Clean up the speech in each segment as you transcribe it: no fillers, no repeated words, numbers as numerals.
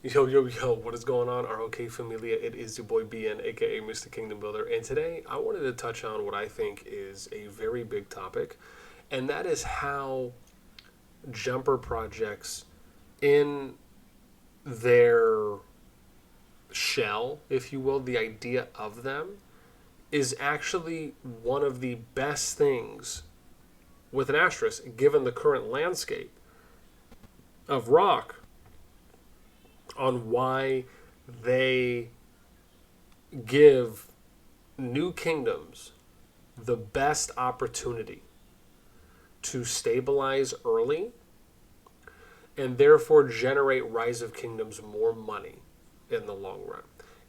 Yo, yo, yo, what is going on, RoK Familia? It is your boy BN, aka Mr. Kingdom Builder, and today I wanted to touch on what I think is a very big topic, and that is how jumper projects in their shell, if you will, the idea of them, is actually one of the best things, with an asterisk, given the current landscape of rock, on why they give new kingdoms the best opportunity to stabilize early and therefore generate Rise of Kingdoms more money in the long run.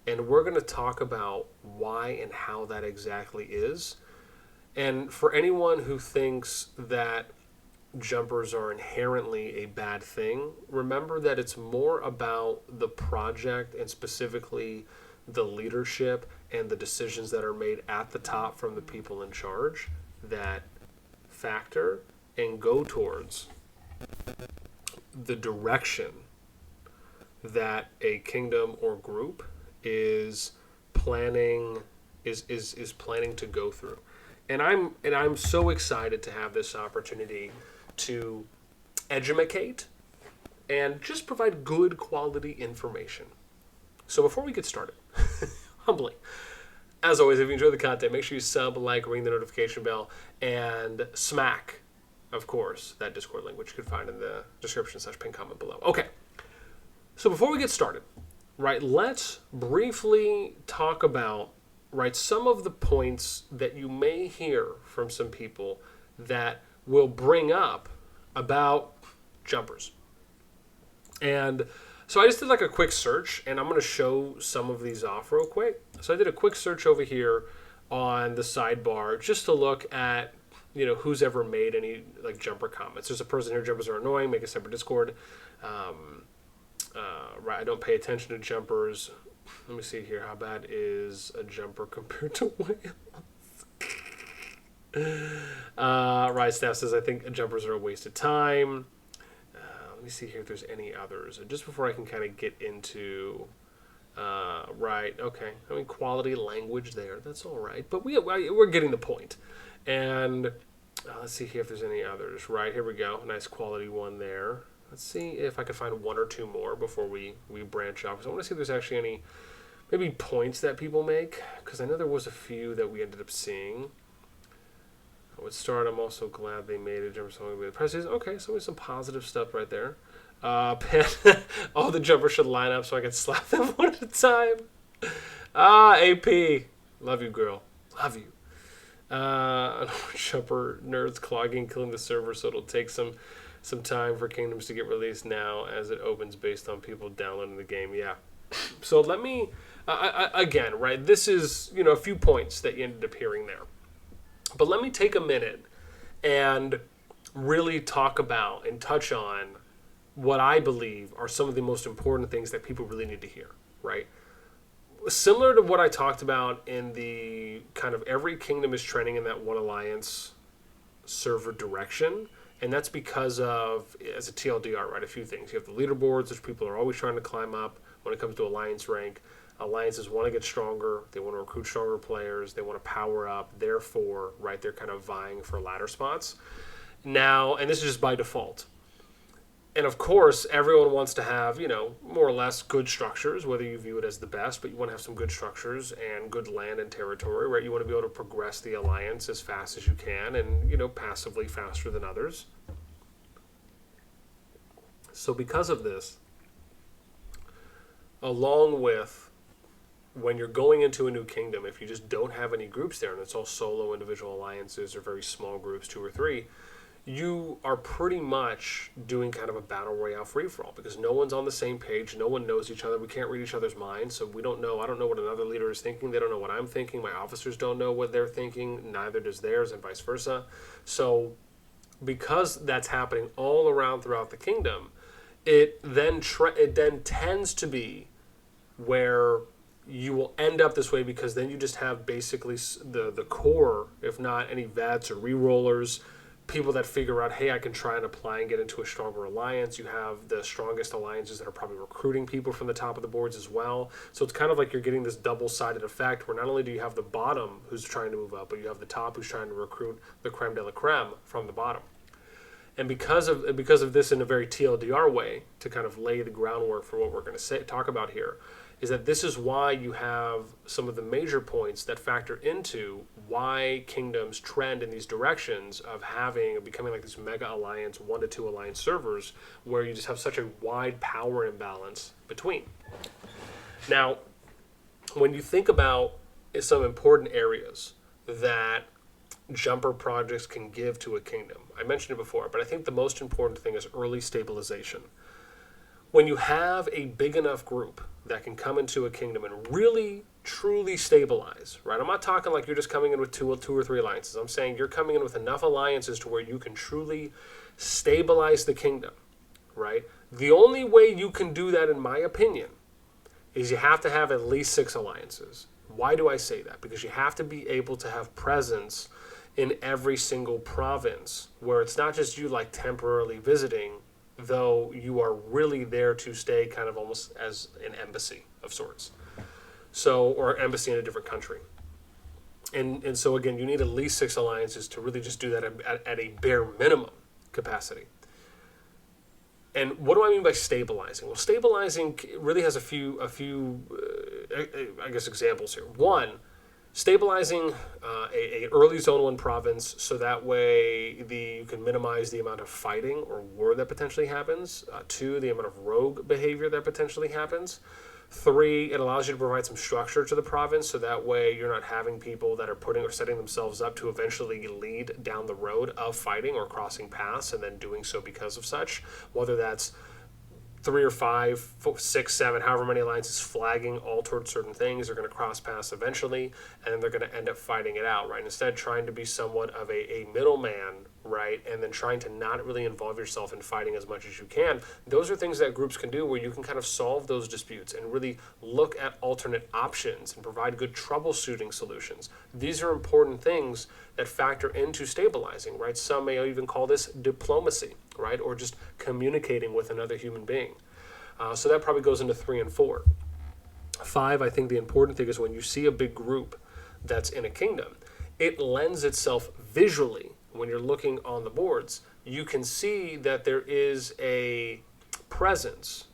And we're going to talk about why and how that exactly is. And for anyone who thinks that jumpers are inherently a bad thing, remember that it's more about the project and specifically the leadership and the decisions that are made at the top from the people in charge that factor and go towards the direction that a kingdom or group is planning is planning to go through. And I'm so excited to have this opportunity to educate and just provide good quality information. So before we get started, humbly, as always, if you enjoy the content, make sure you sub, like, ring the notification bell, and smack, of course, that Discord link, which you can find in the description/pin comment below. Okay, so before we get started, right, let's briefly talk about, right, some of the points that you may hear from some people that will bring up about jumpers. And so I just did like a quick search, and I'm going to show some of these off real quick. So I did a quick search over here on the sidebar just to look at, who's ever made any like jumper comments. There's a person here, jumpers are annoying, make a separate Discord. Right, I don't pay attention to jumpers. Let me see here. How bad is a jumper compared to whales? Right, staff says, I think jumpers are a waste of time. Let me see here if there's any others. Just before I can kind of get into... right, okay. I mean, quality language there. That's all right. But we're getting the point. And let's see here if there's any others. Right, here we go. Nice quality one there. Let's see if I can find one or two more before we branch off. Because I want to see if there's actually any maybe points that people make. Because I know there was a few that we ended up seeing. I would start. I'm also glad they made a jumper song with the press. Okay, so there's some positive stuff right there. All the jumpers should line up so I can slap them one at a time. AP. Love you, girl. Love you. Jumper nerds clogging, killing the server, so it'll take some time for Kingdoms to get released now as it opens based on people downloading the game. Yeah. So let me, again, right, this is, a few points that you ended up hearing there. But let me take a minute and really talk about and touch on what I believe are some of the most important things that people really need to hear, right? Similar to what I talked about in the kind of every kingdom is trending in that one alliance server direction. And that's because of, as a TLDR, right, a few things. You have the leaderboards, which people are always trying to climb up when it comes to alliance rank. Alliances want to get stronger. They want to recruit stronger players. They want to power up. Therefore, right, they're kind of vying for ladder spots. Now, and this is just by default. And of course, everyone wants to have, more or less good structures, whether you view it as the best, but you want to have some good structures and good land and territory, right? You want to be able to progress the alliance as fast as you can and, passively faster than others. So because of this, along with when you're going into a new kingdom, if you just don't have any groups there and it's all solo individual alliances or very small groups, 2 or 3, you are pretty much doing kind of a battle royale free-for-all because no one's on the same page. No one knows each other. We can't read each other's minds, so we don't know. I don't know what another leader is thinking. They don't know what I'm thinking. My officers don't know what they're thinking. Neither does theirs, and vice versa. So because that's happening all around throughout the kingdom, it then tends to be where you will end up this way because then you just have basically the core, if not any VATs or re-rollers, people that figure out, hey, I can try and apply and get into a stronger alliance. You have the strongest alliances that are probably recruiting people from the top of the boards as well. So it's kind of like you're getting this double-sided effect where not only do you have the bottom who's trying to move up, but you have the top who's trying to recruit the creme de la creme from the bottom. And because of this, in a very TLDR way, to kind of lay the groundwork for what we're going to talk about here, is that this is why you have some of the major points that factor into why kingdoms trend in these directions of becoming like these mega alliance, 1 to 2 alliance servers, where you just have such a wide power imbalance between. Now, when you think about some important areas that jumper projects can give to a kingdom, I mentioned it before, but I think the most important thing is early stabilization. When you have a big enough group that can come into a kingdom and really, truly stabilize, right? I'm not talking like you're just coming in with two or three alliances. I'm saying you're coming in with enough alliances to where you can truly stabilize the kingdom, right? The only way you can do that, in my opinion, is you have to have at least 6 alliances. Why do I say that? Because you have to be able to have presence in every single province, where it's not just you like temporarily visiting, though you are really there to stay kind of almost as an embassy of sorts. So, or embassy in a different country. And so again, you need at least 6 alliances to really just do that at a bare minimum capacity. And what do I mean by stabilizing? Well, stabilizing really has a few I guess examples here. One, stabilizing a early Zone 1 province so that way you can minimize the amount of fighting or war that potentially happens. 2, the amount of rogue behavior that potentially happens. 3, it allows you to provide some structure to the province so that way you're not having people that are putting or setting themselves up to eventually lead down the road of fighting or crossing paths and then doing so because of such, whether that's 3 or 5, 6, 7, however many alliances flagging all towards certain things. They're going to cross paths eventually, and then they're going to end up fighting it out, right? Instead, trying to be somewhat of a middleman, right, and then trying to not really involve yourself in fighting as much as you can. Those are things that groups can do where you can kind of solve those disputes and really look at alternate options and provide good troubleshooting solutions. These are important things that factor into stabilizing, right? Some may even call this diplomacy, right, or just communicating with another human being. So that probably goes into 3 and 4. 5, I think the important thing is when you see a big group that's in a kingdom, it lends itself visually. When you're looking on the boards, you can see that there is a presence,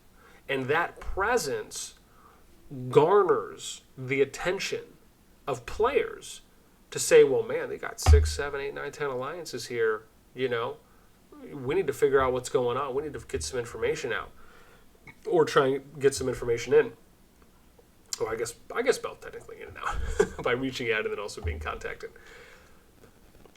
and that presence garners the attention of players to say, well, man, they got 6, 7, 8, 9, 10 alliances here, we need to figure out what's going on. We need to get some information out, or try and get some information in. Or I guess both technically in and out by reaching out and then also being contacted.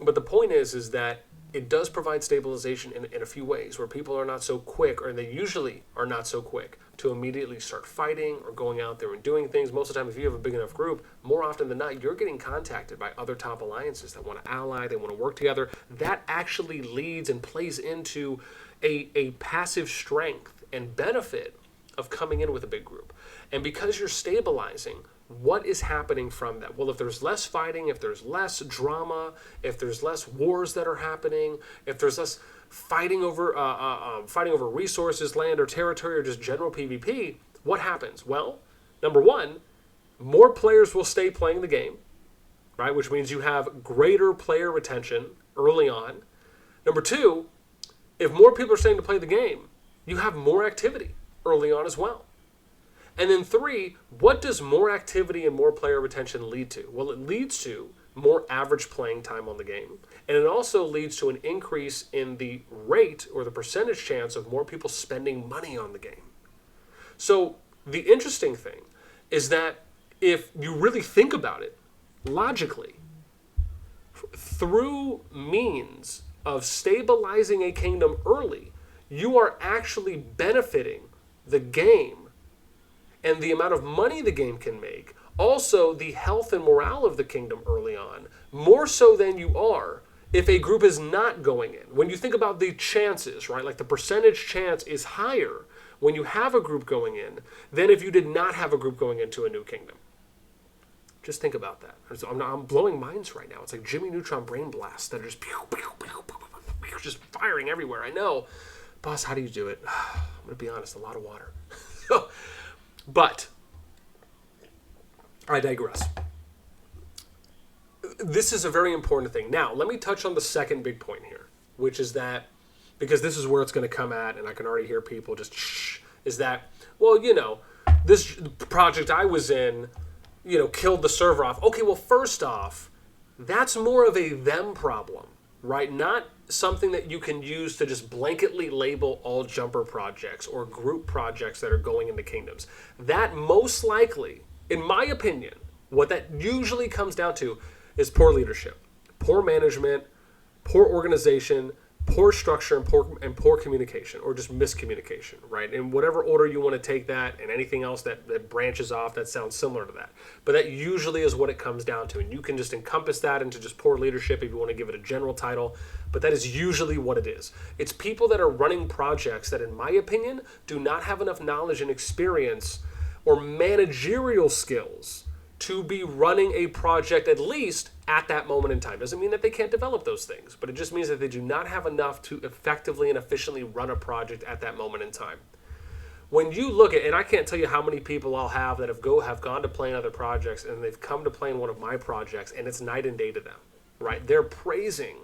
But the point is that it does provide stabilization in a few ways, where people are not so quick, or they usually are not so quick to immediately start fighting or going out there and doing things. Most of the time, if you have a big enough group, more often than not, you're getting contacted by other top alliances that want to ally, they want to work together. That actually leads and plays into a passive strength and benefit of coming in with a big group. And because you're stabilizing, what is happening from that? Well, if there's less fighting, if there's less drama, if there's less wars that are happening, if there's less fighting over resources, land or territory, or just general PvP, what happens? Well, number one, more players will stay playing the game, right? Which means you have greater player retention early on. Number two, if more people are staying to play the game, you have more activity early on as well. And then 3, what does more activity and more player retention lead to? Well, it leads to more average playing time on the game. And it also leads to an increase in the rate or the percentage chance of more people spending money on the game. So the interesting thing is that if you really think about it logically, through means of stabilizing a kingdom early, you are actually benefiting the game and the amount of money the game can make, also the health and morale of the kingdom early on, more so than you are if a group is not going in. When you think about the chances, right, like the percentage chance is higher when you have a group going in than if you did not have a group going into a new kingdom. Just think about that. I'm blowing minds right now. It's like Jimmy Neutron brain blasts that are just pew, pew, pew, pew, pew. just firing everywhere. I know. Boss, how do you do it? I'm going to be honest, a lot of water. But I digress. This is a very important thing. Now, let me touch on the second big point here, which is that, because this is where it's going to come at, and I can already hear people just is that, well, this project I was in, killed the server off. Okay, well, first off, that's more of a them problem, right? Not something that you can use to just blanketly label all jumper projects or group projects that are going into kingdoms. That most likely, in my opinion, what that usually comes down to is poor leadership, poor management, poor organization, poor structure, and poor communication, or just miscommunication, right? In whatever order you want to take that, and anything else that branches off that sounds similar to that. But that usually is what it comes down to, and you can just encompass that into just poor leadership if you want to give it a general title, but that is usually what it is. It's people that are running projects that, in my opinion, do not have enough knowledge and experience or managerial skills to be running a project, at least at that moment in time. Doesn't mean that they can't develop those things, but it just means that they do not have enough to effectively and efficiently run a project at that moment in time. When you look at, and I can't tell you how many people I'll have that have gone to play in other projects, and they've come to play in one of my projects, and it's night and day to them, right? They're praising,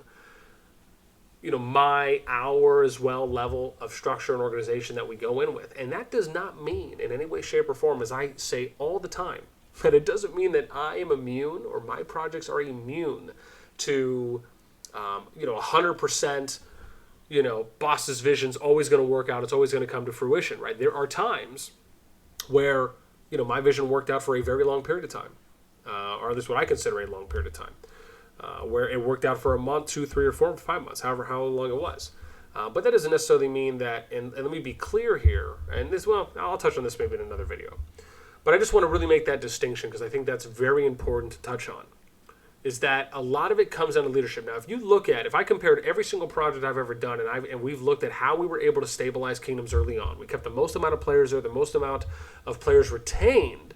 our as well level of structure and organization that we go in with. And that does not mean in any way, shape, or form, as I say all the time, but it doesn't mean that I am immune or my projects are immune to, 100%, boss's vision's always going to work out. It's always going to come to fruition, right? There are times where, my vision worked out for a very long period of time, or at least what I consider a long period of time, where it worked out for a month, 2, 3, or 4, or 5 months, however how long it was. But that doesn't necessarily mean that, and let me be clear here, and I'll touch on this maybe in another video. But I just want to really make that distinction because I think that's very important to touch on, is that a lot of it comes down to leadership. Now, if I compared every single project I've ever done, and we've looked at how we were able to stabilize kingdoms early on, we kept the most amount of players there, the most amount of players retained,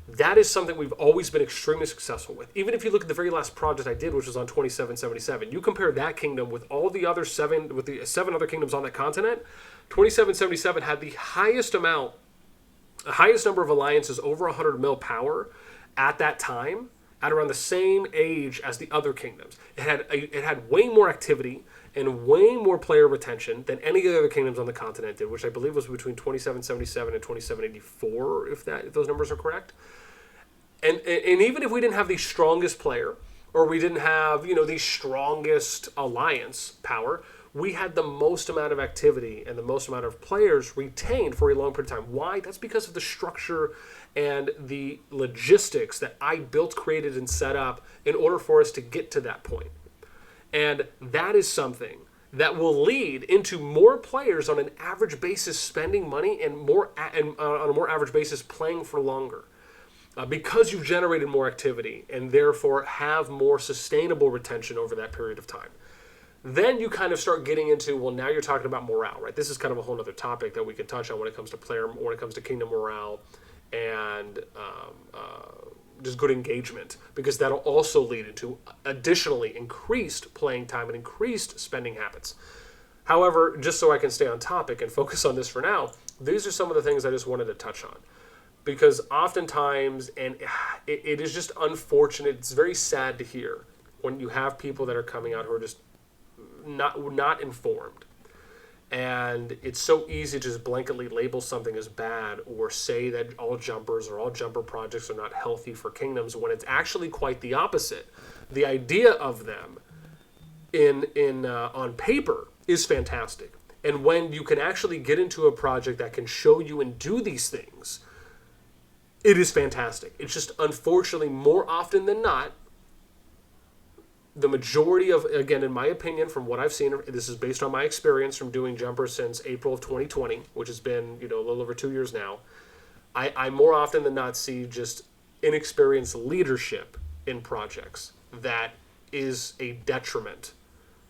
that is something we've always been extremely successful with. Even if you look at the very last project I did, which was on 2777, you compare that kingdom with all the other with the 7 other kingdoms on that continent, 2777 had the highest number of alliances over 100 mil power at that time, at around the same age as the other kingdoms. It had way more activity and way more player retention than any of the other kingdoms on the continent did, which I believe was between 2777 and 2784, if those numbers are correct. And even if we didn't have the strongest player, or we didn't have the strongest alliance power, we had the most amount of activity and the most amount of players retained for a long period of time. Why? That's because of the structure and the logistics that I built, created, and set up in order for us to get to that point. And that is something that will lead into more players on an average basis spending money and on a more average basis playing for longer. Because you've generated more activity and therefore have more sustainable retention over that period of time. Then you kind of start getting into, well, now you're talking about morale, right? This is kind of a whole other topic that we could touch on when it comes to when it comes to kingdom morale and just good engagement, because that'll also lead into additionally increased playing time and increased spending habits. However, just so I can stay on topic and focus on this for now, these are some of the things I just wanted to touch on. Because oftentimes, and it is just unfortunate, it's very sad to hear when you have people that are coming out who are just not informed, and it's so easy to just blanketly label something as bad or say that all jumpers or all jumper projects are not healthy for kingdoms, when it's actually quite the opposite. The idea of them on paper is fantastic, and when you can actually get into a project that can show you and do these things, it is fantastic. It's just unfortunately more often than not, the majority of, again, in my opinion, from what I've seen, this is based on my experience from doing jumpers since April of 2020, which has been, a little over 2 years now. I more often than not see just inexperienced leadership in projects that is a detriment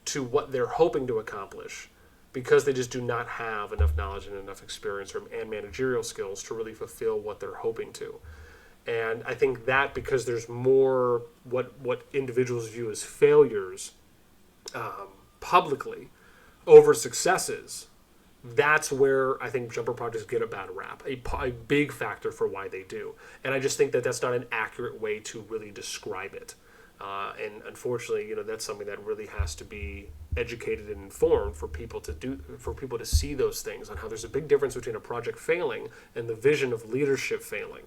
to what they're hoping to accomplish, because they just do not have enough knowledge and enough experience and managerial skills to really fulfill what they're hoping to. And I think that because there's more what individuals view as failures, publicly over successes, that's where I think jumper projects get a bad rap, a big factor for why they do. And I just think that that's not an accurate way to really describe it. And unfortunately, that's something that really has to be educated and informed for people to see those things, on how there's a big difference between a project failing and the vision of leadership failing.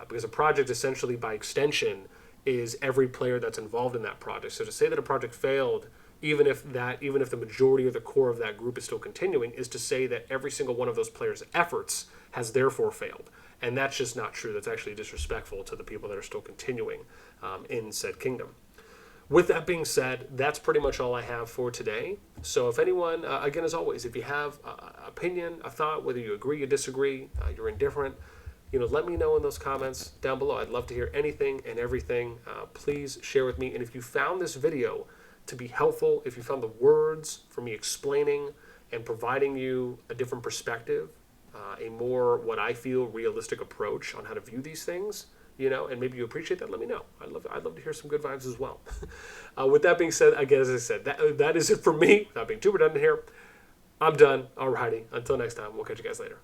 Because a project, essentially by extension, is every player that's involved in that project. So to say that a project failed, even if the majority or the core of that group is still continuing, is to say that every single one of those players' efforts has therefore failed. And that's just not true. That's actually disrespectful to the people that are still continuing in said kingdom. With that being said, that's pretty much all I have for today. So if anyone, again, as always, if you have an opinion, a thought, whether you agree or disagree, you're indifferent, let me know in those comments down below. I'd love to hear anything and everything. Please share with me. And if you found this video to be helpful, if you found the words for me explaining and providing you a different perspective, a more, what I feel, realistic approach on how to view these things, and maybe you appreciate that, let me know. I'd love to hear some good vibes as well. With that being said, again, as I said, that is it for me. Without being too redundant here, I'm done. Alrighty, until next time, we'll catch you guys later.